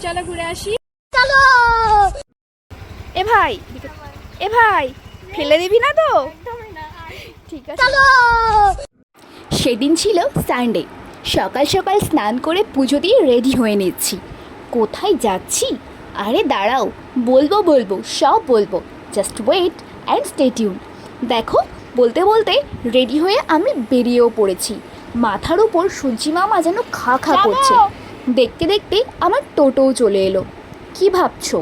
চলো ঘুরে আসি। চলো। এ ভাই ফেলে দিবি না তো? ঠিক আছে চলো। সেদিন ছিল সানডে। সকাল সকাল স্নান করে পুজো দিয়ে রেডি হয়ে নিচ্ছি। কোথায় যাচ্ছি? আরে দাঁড়াও, বলবো সব বলবো। Just wait and stay tune. দেখো, বলতে বলতে রেডি হয়ে আমি বেরিয়েও পড়েছি। মাথার উপর সূর্যি মামা যেন খা করছে। দেখতে দেখতে আমার টোটোও চলে এলো। কি ভাবছো,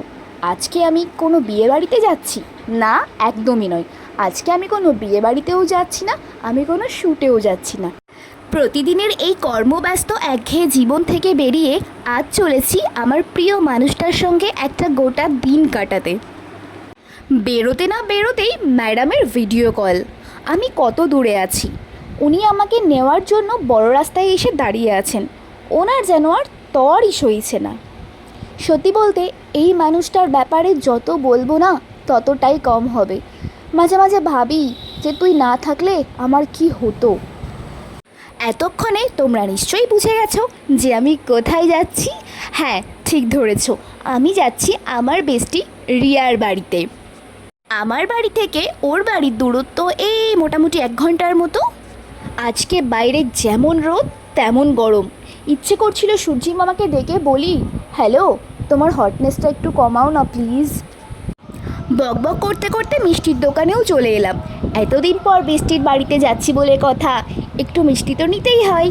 আজকে আমি কোনো বিয়ে বাড়িতে যাচ্ছি? না, একদমই নয়। আজকে আমি কোনো বিয়ে বাড়িতেও যাচ্ছি না, আমি কোনো শ্যুটেও যাচ্ছি না। প্রতিদিনের এই কর্মব্যস্ত একঘেয়ে জীবন থেকে বেরিয়ে আজ চলেছি আমার প্রিয় মানুষটার সঙ্গে একটা গোটা দিন কাটাতে। বেরোতে না বেরোতেই ম্যাডামের ভিডিও কল। আমি কত দূরে আছি, উনি আমাকে নেওয়ার জন্য বড় রাস্তায় এসে দাঁড়িয়ে আছেন। ওনার যেন আর তরই সইছে না। সত্যি বলতে এই মানুষটার ব্যাপারে যত বলবো না ততটাই কম হবে। মাঝে মাঝে ভাবি যে তুই না থাকলে আমার কি হতো। এতক্ষণে তোমরা নিশ্চয়ই বুঝে গেছো যে আমি কোথায় যাচ্ছি। হ্যাঁ, ঠিক ধরেছো, আমি যাচ্ছি আমার বেস্টি রিয়ার বাড়িতে। আমার বাড়ি থেকে ওর বাড়ির দূরত্ব এই মোটামুটি 1 ঘন্টার মতো। আজকে বাইরে যেমন রোদ তেমন গরম। ইচ্ছে করছিল সূর্যি মামাকে ডেকে বলি, হ্যালো, তোমার হটনেসটা একটু কমাও না প্লিজ। বকবক করতে করতে মিষ্টির দোকানেও চলে এলাম। এতদিন পর বেস্টির বাড়িতে যাচ্ছি বলে কথা, একটু মিষ্টি তো নিতেই হয়।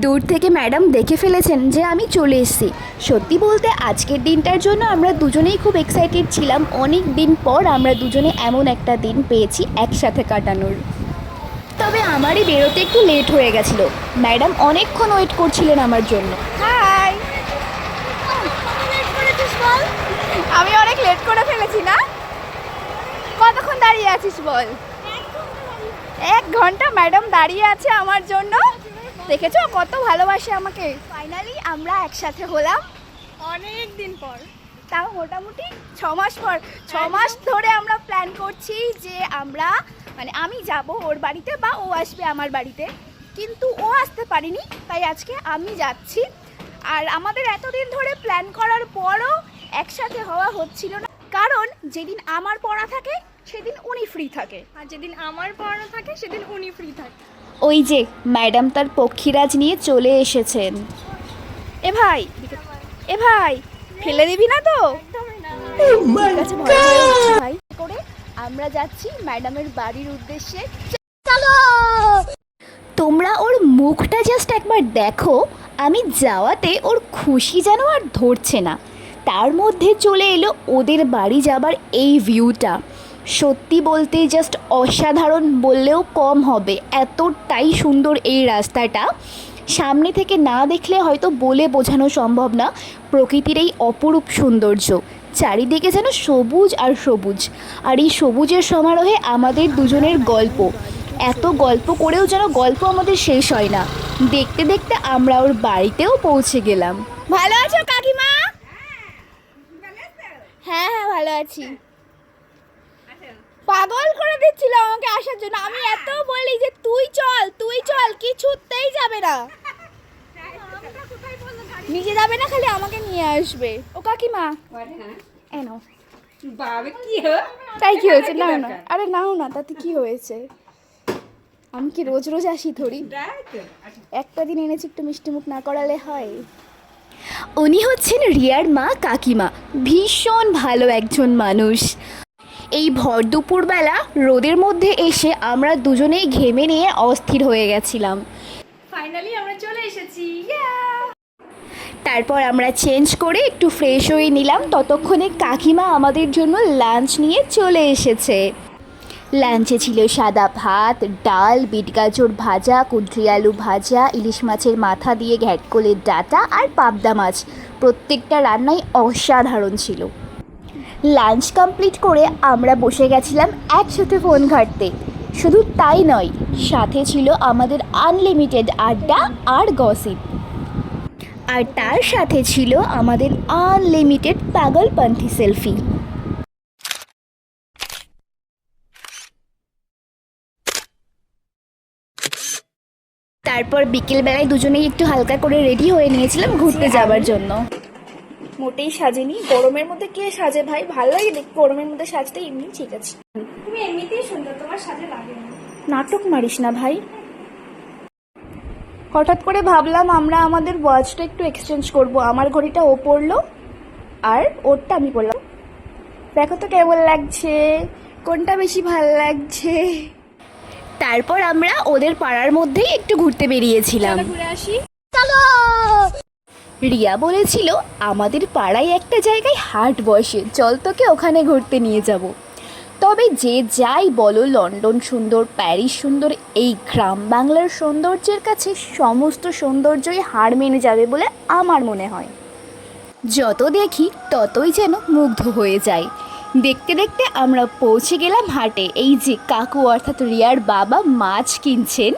দূর থেকে ম্যাডাম দেখে ফেলেছেন যে আমি চলে এসেছি। সত্যি বলতে আজকের দিনটার জন্য আমরা দুজনেই খুব এক্সাইটেড ছিলাম। অনেক দিন পর আমরা দুজনে এমন একটা দিন পেয়েছি একসাথে কাটানোর। তবে আমারই বেরোতে একটু লেট হয়ে গেছিল। ম্যাডাম অনেকক্ষণ ওয়েট করছিলেন আমার জন্য। হাই, আমি অনেক লেট করে ফেলেছি না? কতক্ষণ দাঁড়িয়ে আছিস বল? 1 ঘন্টা ম্যাডাম দাঁড়িয়ে আছে আমার জন্য। দেখেছো কত ভালোবাসে আমাকে। ফাইনালি আমরা একসাথে হলাম অনেক দিন পর, তাও মোটামুটি 6 মাস পর। 6 মাস ধরে আমরা প্ল্যান করছি যে আমরা আমি যাব ওর বাড়িতে বা ও আসবে আমার বাড়িতে, কিন্তু ও আসতে পারিনি, তাই আজকে আমি যাচ্ছি। আর আমাদের এতদিন ধরে প্ল্যান করার পরও একসাথে হওয়া হচ্ছিল না, কারণ যেদিন আমার পড়া থাকে সেদিন উনি ফ্রি থাকে, আর যেদিন আমার পড়া থাকে সেদিন উনি ফ্রি থাকে। ওই যে ম্যাডাম তার পক্ষীরাজ নিয়ে চলে এসেছেন। এ ভাই ফেলে দিবি না তো? ঠিক আছে, ভাই করে আমরা যাচ্ছি ম্যাডামের বাড়ির উদ্দেশ্যে। চলো। তোমরা ওর মুখটা জাস্ট একবার দেখো। আমি যাওয়াতে ওর খুশি যেন আর ধরছে না। তার মধ্যে চলে এলো ওদের বাড়ি যাবার এই ভিউটা। সত্যি বলতে জাস্ট অসাধারণ বললেও কম হবে, এতটাই সুন্দর এই রাস্তাটা। সামনে থেকে না দেখলে হয়তো বলে বোঝানো সম্ভব না প্রকৃতির এই অপরূপ সৌন্দর্য। চারিদিকে যেন সবুজ আর সবুজ, আর এই সবুজের সমারোহে আমাদের দুজনের গল্প। এত গল্প করেও যেন গল্প আমাদের শেষ হয় না। দেখতে দেখতে আমরা ওর বাড়িতেও পৌঁছে গেলাম। ভালো আছো কাকিমা? হ্যাঁ হ্যাঁ, ভালো আছি। পাগল করে দিচ্ছিল আমাকে আসার জন্য। আমি এত বলি যে তুই চল, কিছুতেই যাবে না। নিজে যাবে না, খালি আমাকে নিয়ে আসবে। ও কাকিমা, এনো তাই কি হয়েছে? নাও না, আরে নাও না, তাতে কি হয়েছে? আমি কি রোজ রোজ আসি থরি? একটা দিন এনেছি, একটু মিষ্টি মুখ না করালে হয়? উনি হচ্ছেন রিয়ার মা কাকিমা। ভীষণ ভালো একজন মানুষ। এই ভর দুপুরবেলা রোদের মধ্যে এসে আমরা দুজনেই ঘেমে নিয়ে অস্থির হয়ে গেছিলাম। ফাইনালি আমরা চলে এসেছি। তারপর আমরা চেঞ্জ করে একটু ফ্রেশ হয়ে নিলাম। ততক্ষণে কাকিমা আমাদের জন্য লাঞ্চ নিয়ে চলে এসেছে। লাঞ্চে ছিল সাদা ভাত, ডাল, বিট গাজর ভাজা, কুঁদরি আলু ভাজা, ইলিশ মাছের মাথা দিয়ে ঘ্যাটকলের ডাঁটা আর পাবদা মাছ। প্রত্যেকটা রান্নাই অসাধারণ ছিল। লাঞ্চ কমপ্লিট করে আমরা বসে গেছিলাম একসাথে ফোন ঘাঁটতে। শুধু তাই নয়, সাথে ছিল আমাদের আনলিমিটেড আড্ডা আর গসিপ। আর তার সাথে ছিল আমাদের আনলিমিটেড পাগলপন্থী সেলফি। তারপর বিকেলবেলায় দুজনেই একটু হালকা করে রেডি হয়ে নিয়েছিলাম ঘুরতে যাওয়ার জন্য। মোটেই সাজেনি। গরমের মধ্যে কে সাজে ভাই? ভালো লাগে দেখ, গরমের মধ্যে সাজতে এমনি ঠিক আছে। তুমি এমনিতেই সুন্দর, তোমার সাজে লাগে না। নাটক মারিস না ভাই। হঠাৎ করে ভাবলাম আমরা আমাদের ওয়াচটা একটু এক্সচেঞ্জ করব। আমার ঘড়িটা ও পরলো আর ওরটা আমি পরলাম। দেখো তো কেমন লাগছে, কোনটা বেশি ভালো লাগছে। তারপর আমরা ওদের পাড়ার মধ্যেই একটু ঘুরতে বেরিয়েছিলাম। ঘুরে আসি। রিয়া বলেছিল আমাদের পাড়ায় একটা জায়গায় হাট বসে, চল তোকে ওখানে ঘুরতে নিয়ে যাব। তবে যে যাই বলো, লন্ডন সুন্দর, প্যারিস সুন্দর, এই গ্রাম বাংলার সৌন্দর্যের কাছে সমস্ত সৌন্দর্যই হার মেনে যাবে বলে আমার মনে হয়। যত দেখি ততই যেন মুগ্ধ হয়ে যায়। দেখতে দেখতে আমরা পৌঁছে গেলাম হাটে। এই যে কাকু অর্থাৎ রিয়ার বাবা মাছ কিনছেন।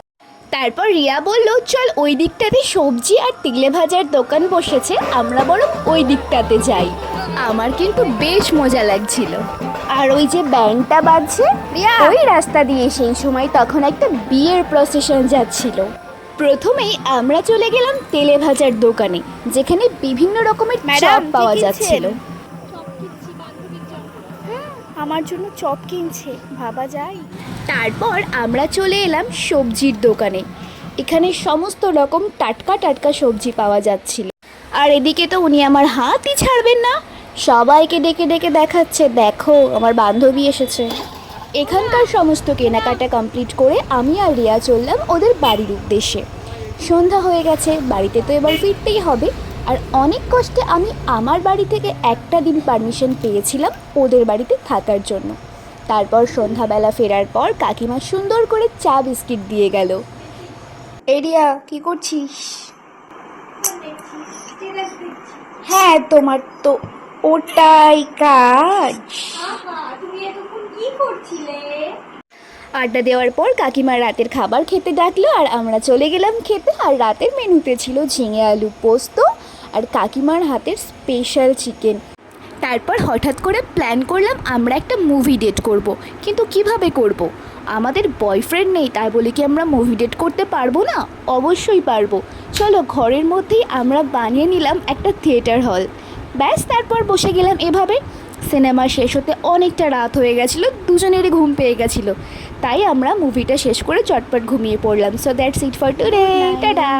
তারপর রিয়া বলল চল ওই দিকটাতে সবজি আর তেলে ভাজার দোকান বসেছে, আমরা বরং ওই দিকটাতে যাই। আমার কিন্তু বেশ মজা লাগছিল। আর ওই যে ব্যান্ডটা বাজছে ওই রাস্তা দিয়ে সেই সময় তখন একটা বিয়ের প্রসেশন যাচ্ছিল। প্রথমেই আমরা চলে গেলাম তেলে ভাজার দোকানে, যেখানে বিভিন্ন রকমের চপ পাওয়া যাচ্ছিল। আমার জন্য চপ কিনছে, ভাবা যায়। তারপর আমরা চলে এলাম সবজির দোকানে। এখানে সমস্ত রকম টাটকা টাটকা সবজি পাওয়া যাচ্ছিল। আর এদিকে তো উনি আমার হাতই ছাড়বেন না, সবাইকে ডেকে ডেকে দেখাচ্ছে দেখো আমার বান্ধবী এসেছে। এখানকার সমস্ত কেনাকাটা কমপ্লিট করে আমি আর রিয়া চললাম ওদের বাড়ির উদ্দেশ্যে। সন্ধ্যা হয়ে গেছে, বাড়িতে তো এবার ফিরতেই হবে। আর অনেক কষ্টে আমি আমার বাড়ি থেকে একটা দিন পারমিশন পেয়েছিলাম ওদের বাড়িতে থাকার জন্য। তারপর সন্ধ্যাবেলা ফেরার পর কাকিমা সুন্দর করে চা বিস্কিট দিয়ে গেল। এরিয়া কি করছিস? হ্যাঁ তোমার তো ওটাই কাজ। তুমি এতক্ষণ কি করছিলে? আড্ডা দেওয়ার পর কাকিমা রাতের খাবার খেতে ডাকলো আর আমরা চলে গেলাম খেতে। আর রাতের মেনুতে ছিল ঝিঙে আলু পোস্ত আর কাকিমার হাতের স্পেশাল চিকেন। তারপর হঠাৎ করে প্ল্যান করলাম আমরা একটা মুভি ডেট করব। কিন্তু কিভাবে করব? আমাদের বয়ফ্রেন্ড নেই, তাই বলে কি আমরা মুভি ডেট করতে পারবো না? অবশ্যই পারবো। চলো ঘরের মধ্যেই আমরা বানিয়ে নিলাম একটা থিয়েটার হল। ব্যাস, তারপর বসে গেলাম এভাবে। সিনেমা শেষ হতে অনেকটা রাত হয়ে গেছিলো, দুজনেরই ঘুম পেয়ে গেছিলো। তাই আমরা মুভিটা শেষ করে চটপট ঘুমিয়ে পড়লাম। So that's it for today, tata.